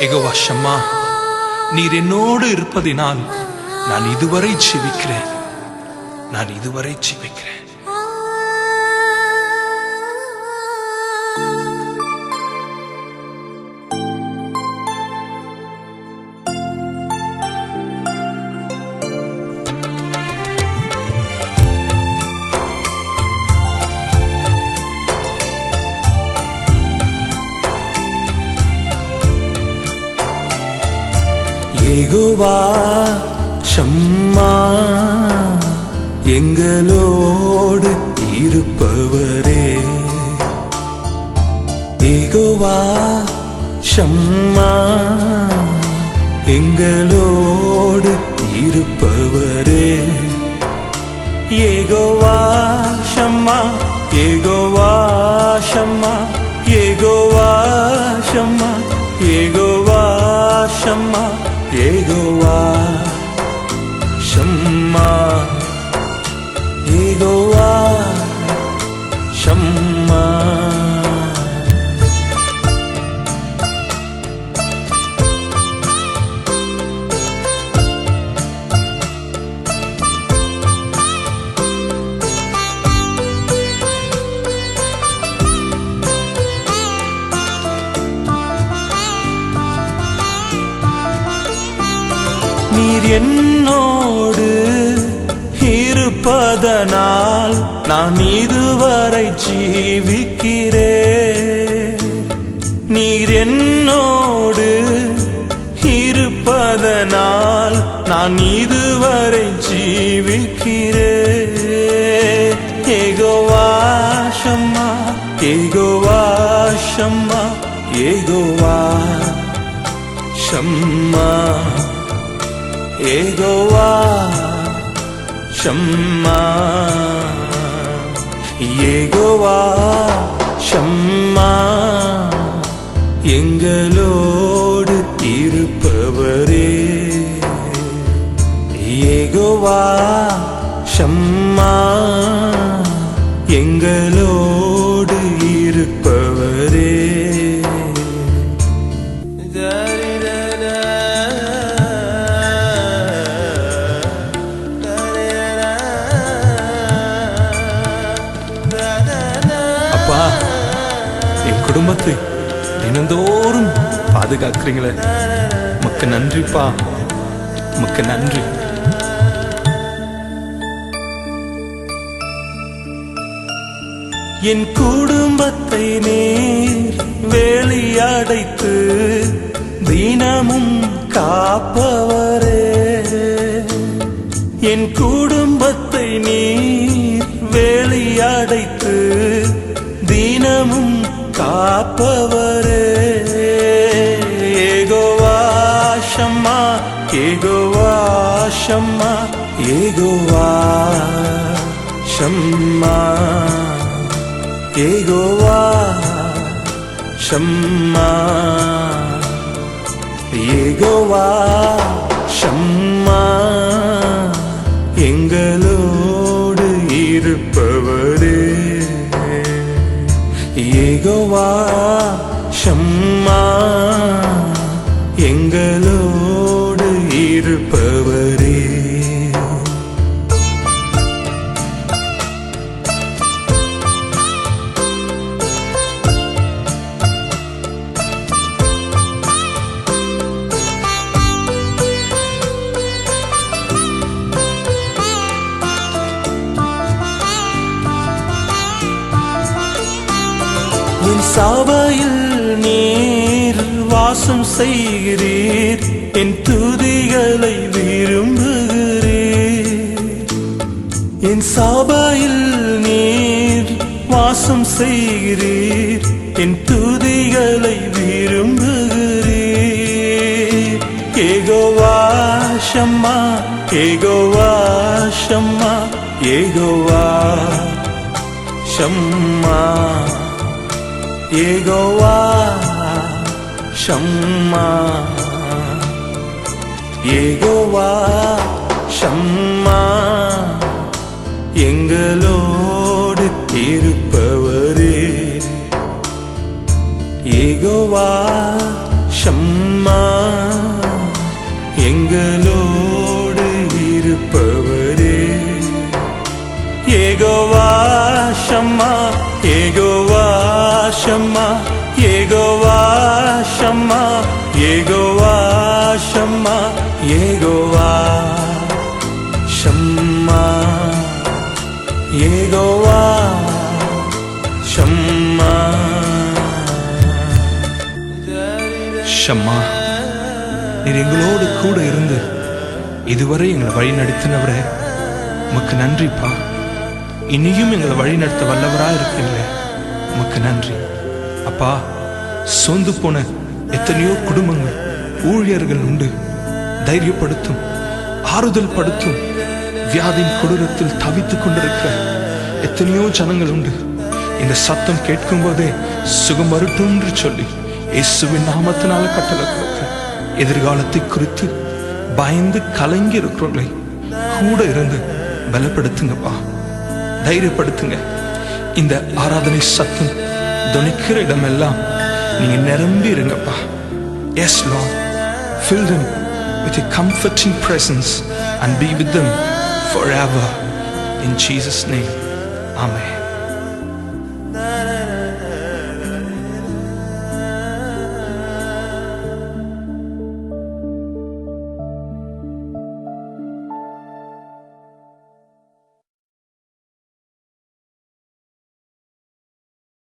யெகோவா ஷம்மா, நீர் என்னோடு இருப்பதினால் நான் இதுவரை ஜீவிக்கிறேன். யெகோவா ஷம்மா, எங்களோடு இருப்பவரே. யெகோவா ஷம்மா, எங்களோடு இருப்பவரே. யெகோவா ஷம்மா, யெகோவா ஷம்மா, யெகோவா ஷம்மா, யெகோவா ஷம்மா, யெகோவா ஷம்மா, யெகோவா ஷம்மா. நீர் என்னோடு இருப்பதனால் நான் இதுவரை ஜீவிக்கிறேன். நீர் என்னோடு இருப்பதனால் நான் இதுவரை ஜீவிக்கிறேன். யெகோவா ஷம்மா, யெகோவா ஷம்மா, யெகோவா ஷம்மா, யெகோவா ஷம்மா, யெகோவா ஷம்மா, எங்களோடு இருப்பவரே. யெகோவா ஷம்மா, எங்களோடு இருப்பவரே. அப்பா, என் குடும்பத்தை தினந்தோறும் பாதுகாக்கிறீங்களே, உமக்கு நன்றிப்பா, உமக்கு நன்றி. என் குடும்பத்தை நீர் வேலியடைத்து தினமும் காப்பவரே. என் குடும்பத்தை நீர் வேலியடைத்து தினமும் காப்பவரே. யெகோவா ஷம்மா, யெகோவா ஷம்மா, யெகோவா ஷம்மா, யெகோவா ஷம்மா, யெகோவா ஷம்மா, எங்களோடு இருப்பவரே. யெகோவா ஷம்மா, எங்களோடு இருப்பவரே. என் சபையில் நீர் வாசம் செய்கிறீர், என் துதிகளை விரும்புகிறீர். என் சபையில் நீர் வாசம் செய்கிறீர், என் துதிகளை விரும்புகிறீர். யெகோவா ஷம்மா, யெகோவா ஷம்மா, யெகோவா ஷம்மா, யெகோவா ஷம்மா, யெகோவா ஷம்மா, எங்களோடு இருப்பவரே. யெகோவா ஷம்மா, இருப்பவரே. யெகோவா ஷம்மா, யெகோவா ஷம்மா, யெகோவா ஷம்மா, யெகோவா ஷம்மா, யெகோவா ஷம்மா, யெகோவா ஷம்மா. ஷம்மா, நீர் எங்களோடு கூட இருந்து இதுவரை எங்களை வழி நடத்தினவரே, உமக்கு நன்றிப்பா. இனியும் எங்களை வழி நடத்த வல்லவராக இருப்பீங்களே, உமக்கு நன்றி அப்பா. சோர்ந்து போன எத்தனையோ குடும்பங்கள், ஊழியர்கள் உண்டு. தைரியப்படுத்தும், ஆறுதல் படுத்தும். வியாதியின் கொடூரத்தில் தவித்துக் கொண்டிருக்கிற எத்தனையோ ஜனங்கள் உண்டு. இந்த சத்தம் கேட்கும் போதே சுகம் வரட்டும் என்று சொல்லி இயேசுவின் நாமத்தினால கட்டளை கொடுக்க, எதிர்காலத்தை குறித்து பயந்து கலங்கி இருக்கிறவர்களை கூட இருந்து பலப்படுத்துங்கப்பா, தைரியப்படுத்துங்க. இந்த ஆராதனை சத்தம் துணிக்கிற இடமெல்லாம் நீங்க நிரம்பி இருங்கப்பா. Yes Lord, fill them with a comforting presence and be with them forever. In Jesus' name, Amen.